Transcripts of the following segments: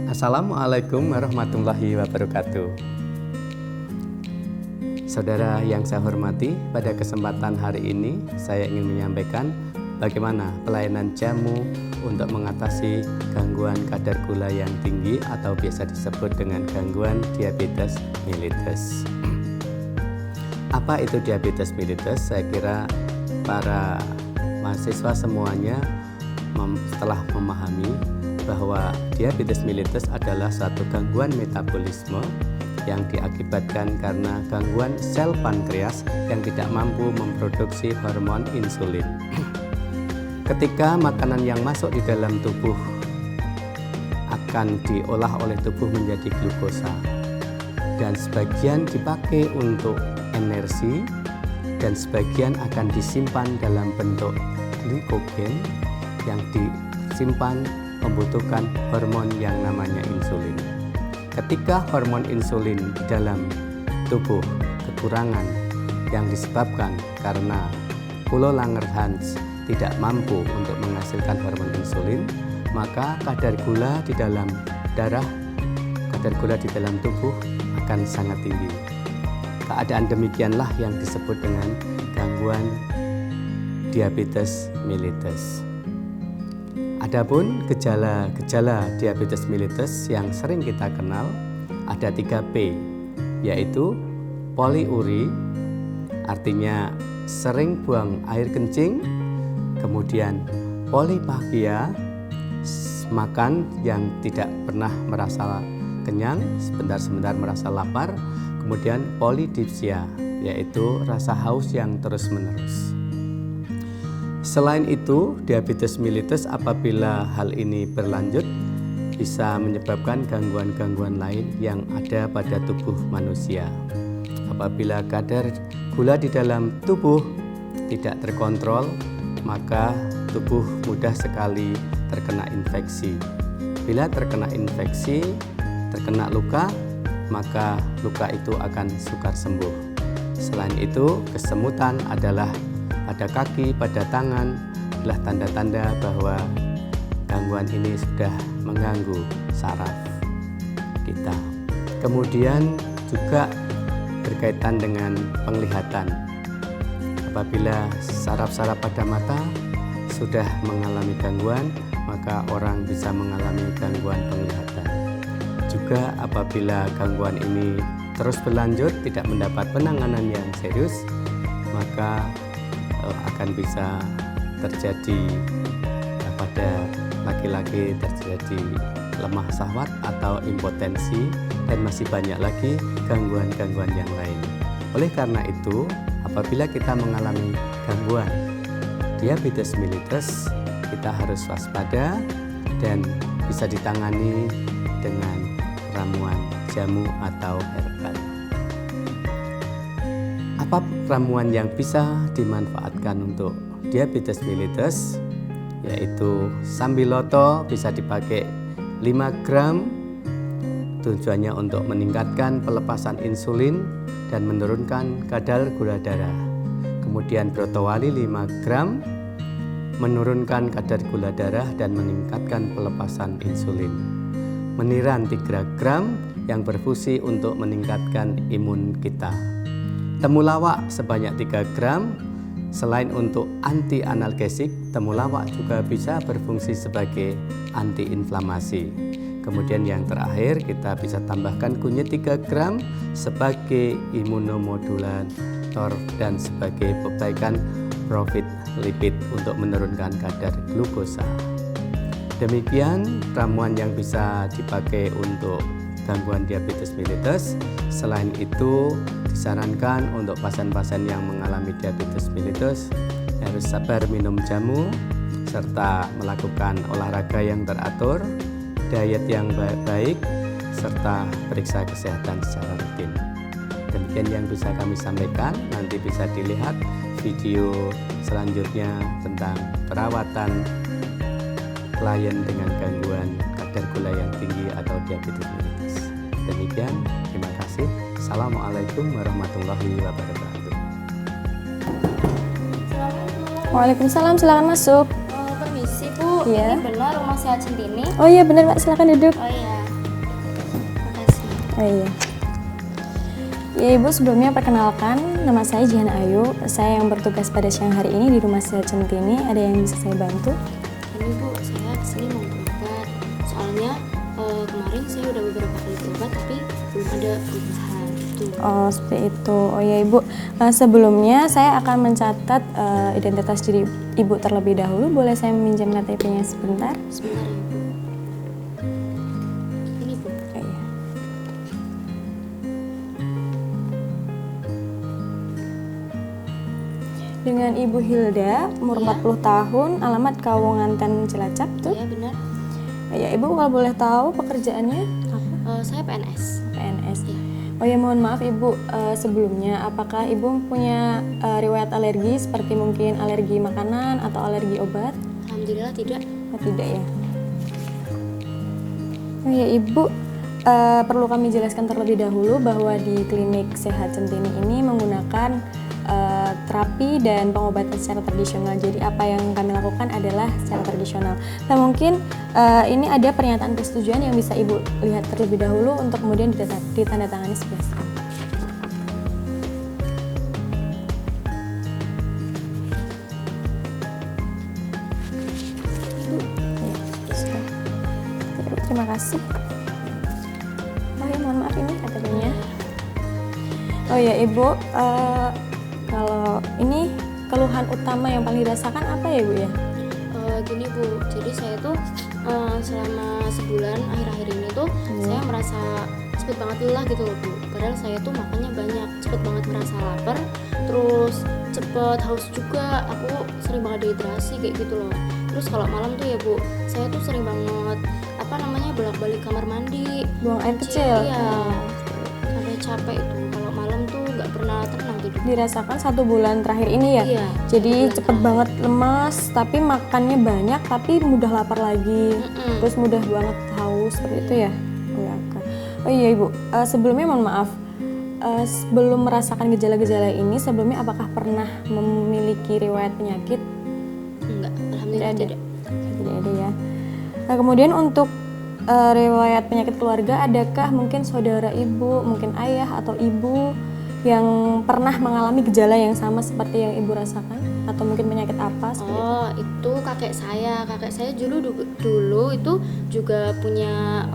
Assalamualaikum warahmatullahi wabarakatuh. Saudara yang saya hormati, pada kesempatan hari ini saya ingin menyampaikan bagaimana pelayanan jamu untuk mengatasi gangguan kadar gula yang tinggi atau biasa disebut dengan gangguan diabetes mellitus. Apa itu diabetes mellitus? Saya kira para mahasiswa semuanya setelah memahami bahwa diabetes mellitus adalah suatu gangguan metabolisme yang diakibatkan karena gangguan sel pankreas yang tidak mampu memproduksi hormon insulin. Ketika makanan yang masuk di dalam tubuh akan diolah oleh tubuh menjadi glukosa dan sebagian dipakai untuk energi dan sebagian akan disimpan dalam bentuk glikogen yang disimpan membutuhkan hormon yang namanya insulin. Ketika hormon insulin di dalam tubuh kekurangan yang disebabkan karena Purkinje tidak mampu untuk menghasilkan hormon insulin, maka kadar gula di dalam darah, kadar gula di dalam tubuh akan sangat tinggi. Keadaan demikianlah yang disebut dengan gangguan diabetes mellitus. Adapun gejala-gejala diabetes mellitus yang sering kita kenal ada 3P, yaitu poliuri, artinya sering buang air kencing, kemudian poliphagia, makan yang tidak pernah merasa kenyang, sebentar-sebentar merasa lapar, kemudian polidipsia, yaitu rasa haus yang terus-menerus. Selain itu, diabetes mellitus apabila hal ini berlanjut bisa menyebabkan gangguan-gangguan lain yang ada pada tubuh manusia. Apabila kadar gula di dalam tubuh tidak terkontrol, maka tubuh mudah sekali terkena infeksi. Bila terkena infeksi, terkena luka, maka luka itu akan sukar sembuh. Selain itu, kesemutan adalah pada kaki, pada tangan adalah tanda-tanda bahwa gangguan ini sudah mengganggu saraf kita. Kemudian juga berkaitan dengan penglihatan. Apabila saraf-saraf pada mata sudah mengalami gangguan, maka orang bisa mengalami gangguan penglihatan. Juga apabila gangguan ini terus berlanjut, tidak mendapat penanganan yang serius, maka akan bisa terjadi pada laki-laki terjadi lemah syahwat atau impotensi, dan masih banyak lagi gangguan-gangguan yang lain. Oleh karena itu, apabila kita mengalami gangguan diabetes mellitus, kita harus waspada dan bisa ditangani dengan ramuan jamu atau herbal. Apa ramuan yang bisa dimanfaatkan untuk diabetes mellitus? Yaitu sambiloto bisa dipakai 5 gram, tujuannya untuk meningkatkan pelepasan insulin dan menurunkan kadar gula darah. Kemudian brotowali 5 gram, menurunkan kadar gula darah dan meningkatkan pelepasan insulin. Meniran 3 gram yang berfungsi untuk meningkatkan imun kita. Temulawak sebanyak 3 gram, selain untuk anti-analgesik, temulawak juga bisa berfungsi sebagai anti-inflamasi. Kemudian yang terakhir kita bisa tambahkan kunyit 3 gram sebagai imunomodulator dan sebagai perbaikan profil lipid untuk menurunkan kadar glukosa. Demikian ramuan yang bisa dipakai untuk gangguan diabetes mellitus. Selain itu, disarankan untuk pasien-pasien yang mengalami diabetes mellitus harus sabar minum jamu serta melakukan olahraga yang teratur, diet yang baik, serta periksa kesehatan secara rutin. Demikian yang bisa kami sampaikan. Nanti bisa dilihat video selanjutnya tentang perawatan klien dengan gangguan kadar gula yang tinggi atau diabetes mellitus. Demikian, terima kasih. Assalamualaikum warahmatullahi wabarakatuh. Waalaikumsalam, silakan masuk. Permisi Bu, Iya. ini benar Rumah Sehat Centini? Oh iya benar Pak, silakan duduk. Oh iya, makasih. Oh iya. Ya Ibu, sebelumnya perkenalkan, nama saya Jihan Ayu. Saya yang bertugas pada siang hari ini di Rumah Sehat Centini. Ada yang bisa saya bantu? Ini Bu, saya kesini mau berobat. Soalnya kemarin saya udah beberapa kali berobat tapi belum ada perubahan. Tuh. Oh seperti itu. Oh ya Ibu, sebelumnya saya akan mencatat identitas diri Ibu terlebih dahulu. Boleh saya meminjam KTP-nya sebentar? Sebentar ya Bu. Ini Bu. Oh, iya. Dengan Ibu Hilda, umur Iya. 40 tahun, alamat Kawunganten Cilacap tuh. Iya benar. Ya Ibu, kalau boleh tahu pekerjaannya apa? Saya PNS. PNS. Iya. Oh ya mohon maaf Ibu, sebelumnya apakah Ibu punya riwayat alergi seperti mungkin alergi makanan atau alergi obat? Alhamdulillah tidak. Oh, tidak ya. Oh ya Ibu, perlu kami jelaskan terlebih dahulu bahwa di klinik Sehat Centini ini menggunakan terapi dan pengobatan secara tradisional. Jadi apa yang kami lakukan adalah secara tradisional. Nah mungkin ini ada pernyataan persetujuan yang bisa Ibu lihat terlebih dahulu untuk kemudian ditandatangani sebelah sini. Terima kasih. Oh ya mohon maaf ini KTP-nya. Oh ya Ibu, kalau ini keluhan utama yang paling dirasakan apa ya Bu ya? Gini Bu, jadi saya tuh selama sebulan akhir-akhir ini tuh saya merasa cepet banget lelah gitu loh Bu. Padahal saya tuh makannya banyak, cepet banget merasa lapar, terus cepet haus juga. Aku sering banget dehidrasi kayak gitu loh. Terus kalau malam tuh ya Bu, saya tuh sering banget bolak-balik kamar mandi, Buang air kecil. Iya, sampai capek itu. Kalau malam tuh nggak pernah tenang tidur. Dirasakan 1 bulan terakhir ini ya? Iya, Jadi 1 bulan cepet terakhir. banget lemas, tapi makannya banyak, tapi mudah lapar lagi. Terus mudah banget haus, seperti itu ya? Oh, ya, oke. Oh iya Ibu, sebelumnya mohon maaf, sebelum merasakan gejala-gejala ini, sebelumnya apakah pernah memiliki riwayat penyakit? Enggak, alhamdulillah tidak. Tidak ada ya. Nah, kemudian untuk riwayat penyakit keluarga, adakah mungkin saudara Ibu, mungkin ayah atau ibu yang pernah mengalami gejala yang sama seperti yang Ibu rasakan? Atau mungkin penyakit apa? Seperti itu? Oh, itu kakek saya. Kakek saya dulu itu juga punya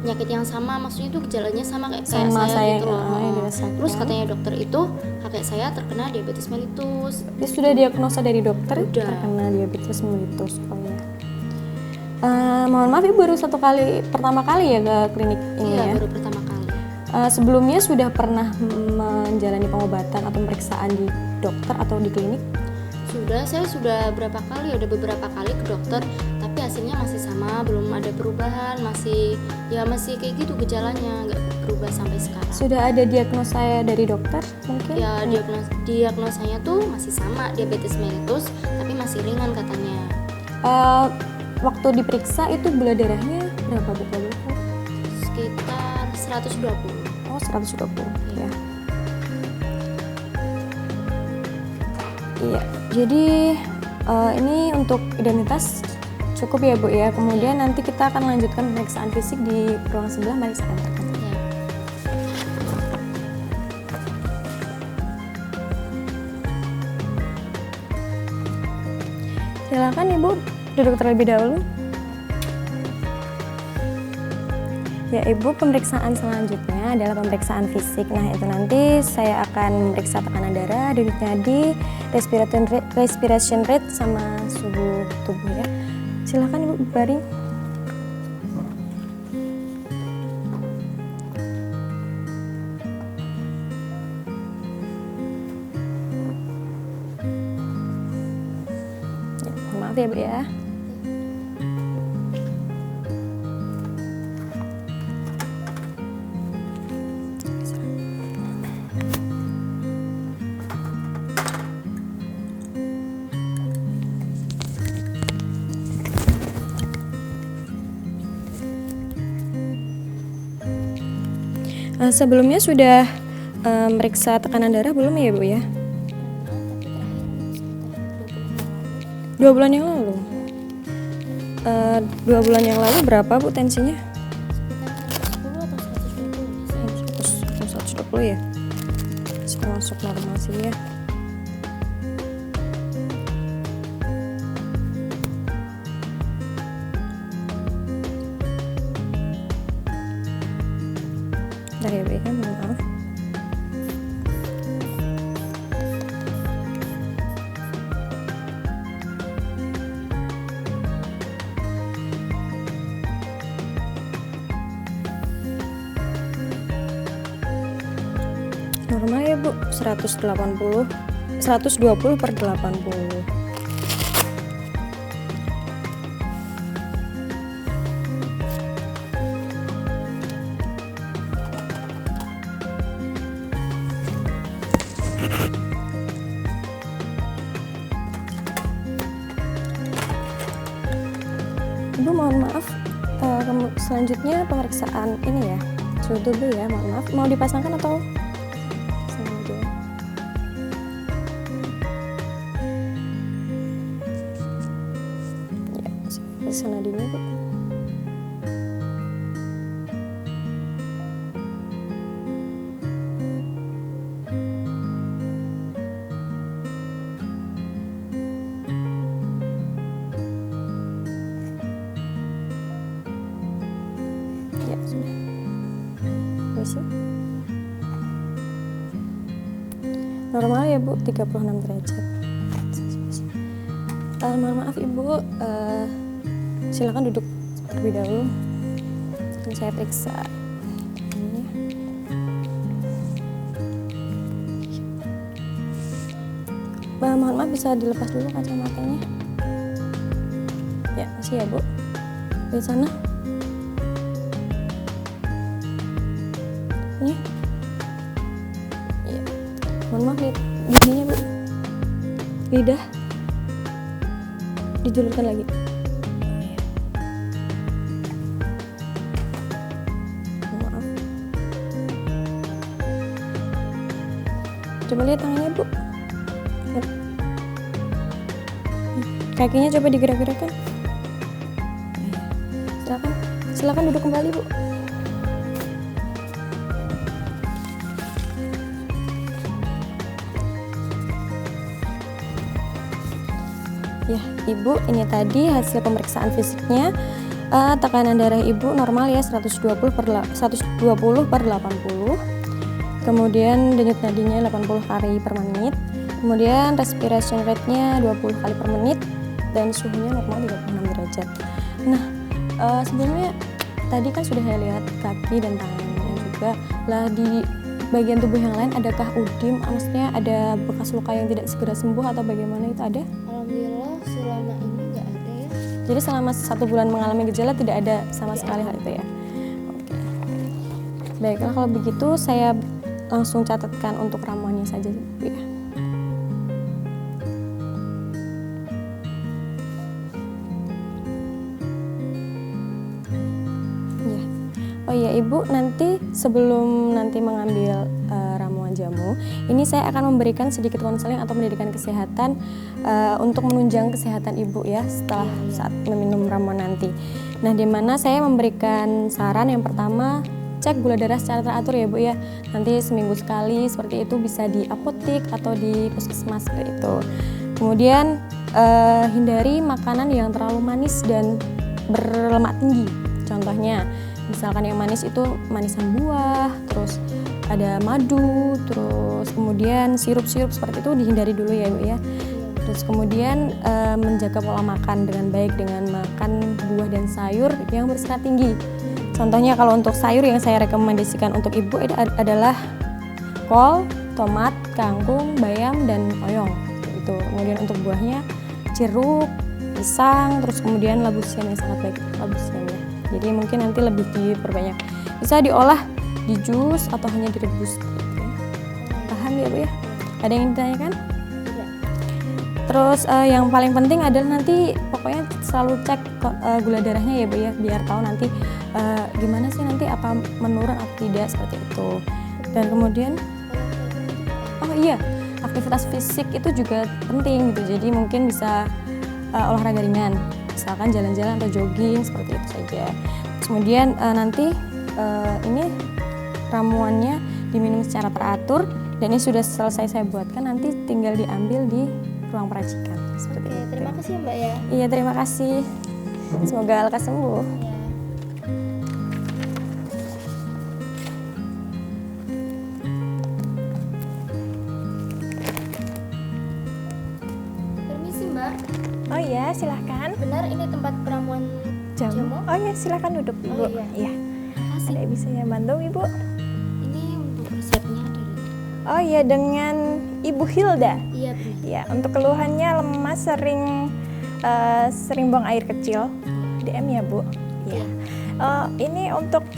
penyakit yang sama. Maksudnya itu gejalanya sama kayak Sama saya gitu saya, loh. yang dirasakan. Terus katanya dokter itu kakek saya terkena diabetes mellitus. Dia sudah diagnosa dari dokter Udah. terkena diabetes mellitus. Oh ya. Mohon maaf Ibu baru pertama kali ya ke klinik ini Iya, ya? baru pertama kali. Sebelumnya sudah pernah menjalani pengobatan atau pemeriksaan di dokter atau di klinik? Saya sudah beberapa kali ke dokter, tapi hasilnya masih sama, belum ada perubahan, masih kayak gitu gejalanya, nggak berubah sampai sekarang. Sudah ada diagnosa dari dokter mungkin? Ya diagnosanya tuh masih sama, diabetes mellitus, tapi masih ringan katanya. Waktu diperiksa itu gula darahnya berapa Bu? Sekitar 120. Oh 120 ya. Iya, jadi ini untuk identitas cukup ya Bu ya. Kemudian nanti kita akan lanjutkan pemeriksaan fisik di ruang sebelah. Mari saya antarkan. Ya. Silakan Ibu duduk terlebih dahulu. Ya Ibu, pemeriksaan selanjutnya adalah pemeriksaan fisik. Nah itu nanti saya akan memeriksa tekanan darah, denyut nadi, respiration rate sama suhu tubuh ya. Silakan Ibu baring. Ya, mohon maaf ya Bu ya. Sebelumnya sudah meriksa tekanan darah belum ya Bu ya? 2 bulan yang lalu. 2 bulan yang lalu berapa Bu tensinya? 10 atau 120 120 ya? Sudah masuk normal sih ya. Bentar ya Bu ya, mohon maaf. Normal ya Bu, 120 per 80. Ibu mohon maaf, selanjutnya pemeriksaan ini ya, suhu tubuh ya, mohon maaf. Mau dipasangkan atau? Pasang aja. Ya, periksa nadinya Bu. Ya, sudah. Permisi. Normal ya Bu, 36 derajat. Mohon maaf Ibu, silakan duduk terlebih dahulu. Dan saya periksa. Ini. Mohon maaf, bisa dilepas dulu kacamatanya. Ya, masih ya Bu. Di sana. Ini. Ya. Mohon maaf, lihat giginya Bu. Lidah. Dijulurkan lagi. Mohon maaf. Coba lihat tangannya Bu. Lihat. Kakinya coba digerak-gerakkan. Silakan duduk kembali Bu. Ya, Ibu, ini tadi hasil pemeriksaan fisiknya. Tekanan darah Ibu normal ya, 120 per 80. Kemudian denyut nadinya 80 kali per menit. Kemudian respiration rate-nya 20 kali per menit dan suhunya normal 36 derajat. Nah, sebelumnya tadi kan sudah saya lihat kaki dan tangannya juga. Lah di bagian tubuh yang lain adakah udim? Maksudnya ada bekas luka yang tidak segera sembuh atau bagaimana, itu ada? Alhamdulillah selama ini nggak ada ya. Jadi selama 1 bulan mengalami gejala tidak ada sama sekali hal itu ya? Oke. Baiklah, kalau begitu saya langsung catatkan untuk ramuannya saja Bu ya. Ya. Oh iya Ibu, nanti sebelum nanti mengambil ramuan jamu, ini saya akan memberikan sedikit konseling atau pendidikan kesehatan untuk menunjang kesehatan Ibu ya setelah saat meminum ramuan nanti. Nah, di mana saya memberikan saran yang pertama, cek gula darah secara teratur ya Bu ya. Nanti seminggu sekali seperti itu, bisa di apotik atau di puskesmas seperti itu. Kemudian hindari makanan yang terlalu manis dan berlemak tinggi. Contohnya, misalkan yang manis itu manisan buah, terus ada madu, terus kemudian sirup-sirup seperti itu dihindari dulu ya Bu ya. Terus kemudian menjaga pola makan dengan baik dengan makan buah dan sayur yang berserat tinggi. Contohnya kalau untuk sayur yang saya rekomendasikan untuk Ibu adalah kol, tomat, kangkung, bayam, dan oyong. Itu. Kemudian untuk buahnya jeruk, pisang, terus kemudian labu siam yang sangat baik, labu siam ya. Jadi mungkin nanti lebih diperbanyak. Bisa diolah di jus atau hanya direbus. Paham ya Bu ya? Ada yang ditanyakan? Tidak. Terus yang paling penting adalah nanti pokoknya selalu cek gula darahnya ya Bu ya, biar tahu nanti gimana sih nanti apa menurun atau tidak seperti itu. Dan kemudian aktivitas fisik itu juga penting gitu. Jadi mungkin bisa olahraga ringan, misalkan jalan-jalan atau jogging seperti itu saja. Kemudian nanti ini ramuannya diminum secara teratur dan ini sudah selesai saya buatkan, nanti tinggal diambil di ruang peracikan seperti itu. Terima kasih ya Mbak ya. Iya, terima kasih. Semoga lekas sembuh. Permisi Mbak. Oh iya, silahkan. Benar ini tempat peramuan jamu? Oh iya, silahkan duduk Ibu. Oh iya. Iya. Makasih. Ada yang bisa saya bantu Ibu? Ini untuk resepnya dari. Oh iya, dengan Ibu Hilda. Iya benar. Ya, untuk keluhannya lemas, sering buang air kecil. DM ya Bu. Ya. Ini untuk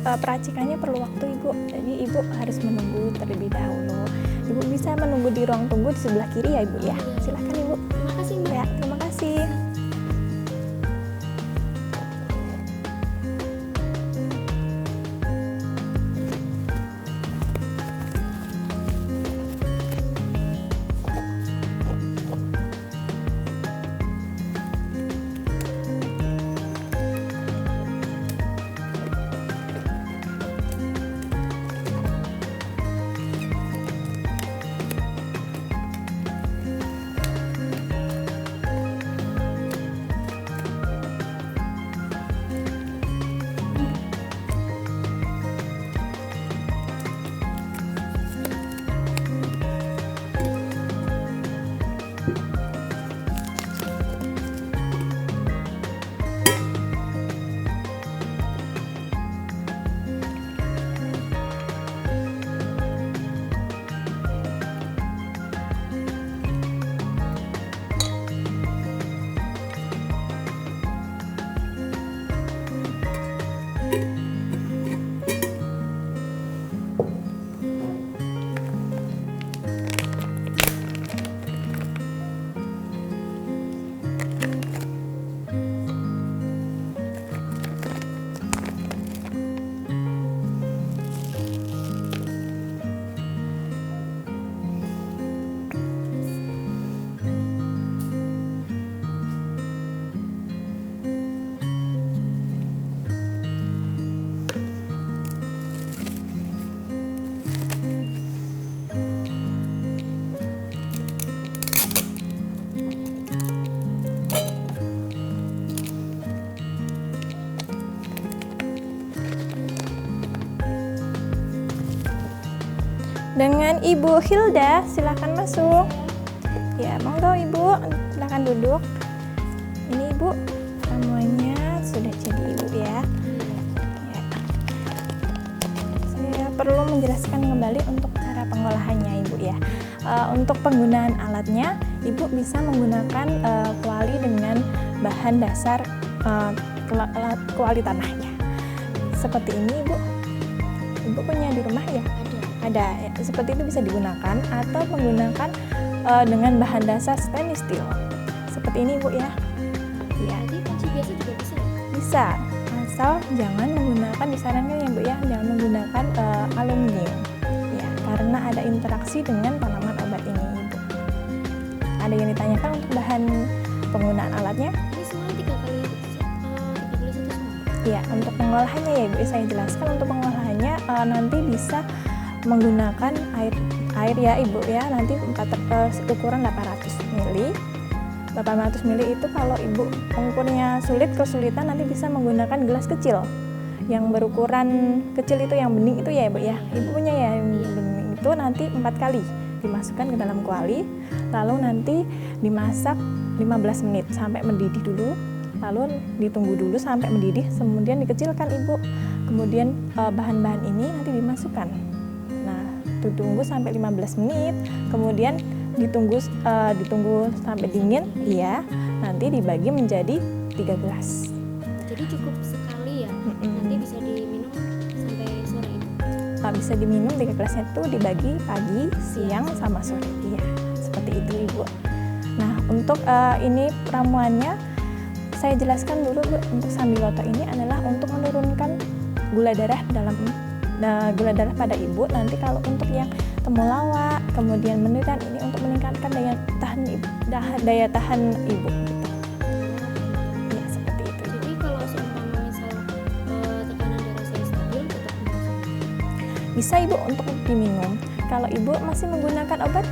peracikannya perlu waktu Ibu. Jadi Ibu harus menunggu terlebih dahulu. Ibu bisa menunggu di ruang tunggu di sebelah kiri ya Ibu ya. Silahkan Ibu. Terima kasih Mbak. Ya, terima kasih. Dengan Ibu Hilda, silakan masuk. Ya, monggo Ibu, silakan duduk. Ini Ibu, ramuannya sudah jadi Ibu ya. Ya. Saya perlu menjelaskan kembali untuk cara pengolahannya Ibu ya. Untuk penggunaan alatnya, Ibu bisa menggunakan kuali dengan bahan dasar kuali tanahnya. Seperti ini Ibu. Ibu punya di rumah ya? Ada, ya, seperti itu bisa digunakan atau menggunakan dengan bahan dasar stainless steel. Seperti ini Bu ya. Ya. Jadi kunci biasa juga bisa ya? Bisa, asal jangan menggunakan, disarankan ya Bu ya, jangan menggunakan aluminium. Ya, karena ada interaksi dengan tanaman obat ini Ibu. Ada yang ditanyakan untuk bahan penggunaan alatnya? Ini semuanya 3 kali 1 semua? Ya, untuk pengolahannya ya Ibu, saya jelaskan untuk pengolahannya nanti bisa menggunakan air ya Ibu ya, nanti ukuran 800 ml. 800 ml itu kalau Ibu mengukurnya kesulitan nanti bisa menggunakan gelas kecil yang berukuran kecil itu, yang bening itu ya Ibu ya. Ibu punya ya yang bening itu, nanti 4 kali dimasukkan ke dalam kuali, lalu nanti dimasak 15 menit sampai mendidih dulu, lalu ditunggu dulu sampai mendidih, kemudian dikecilkan Ibu. Kemudian bahan-bahan ini nanti dimasukkan. Ditunggu sampai 15 menit, kemudian ditunggu sampai dingin, ya. Nanti dibagi menjadi 3 gelas. Jadi cukup sekali ya. Nanti bisa diminum sampai sore itu. Bisa diminum 3 gelasnya itu dibagi pagi, siang, sama sore. Iya, seperti itu Ibu. Nah, untuk ini ramuannya saya jelaskan dulu Bu, untuk Sambiloto ini adalah untuk menurunkan gula darah pada ibu. Nanti kalau untuk yang temulawak, kemudian menekan ini untuk meningkatkan daya tahan ibu gitu. Ya, seperti itu. Jadi kalau seumpama misal tekanan darah saya stabil tetap bisa. Bisa ibu untuk diminum. Kalau ibu masih menggunakan obat,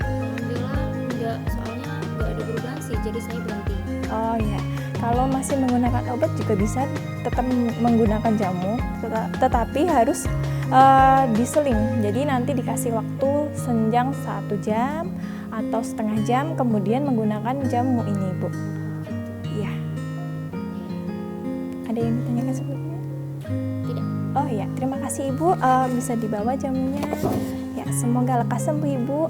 Alhamdulillah enggak, soalnya enggak ada perubahan sih, jadi saya berhenti. oh ya, kalau masih menggunakan obat juga bisa tetap menggunakan jamu, tetapi harus diseling. Jadi nanti dikasih waktu senjang 1 jam atau setengah jam, kemudian menggunakan jamu ini, Bu. Iya. Ada yang ditanyakan sebelumnya? Tidak. Oh ya, terima kasih Ibu. Bisa dibawa jamunya. Ya, semoga lekas sembuh Ibu.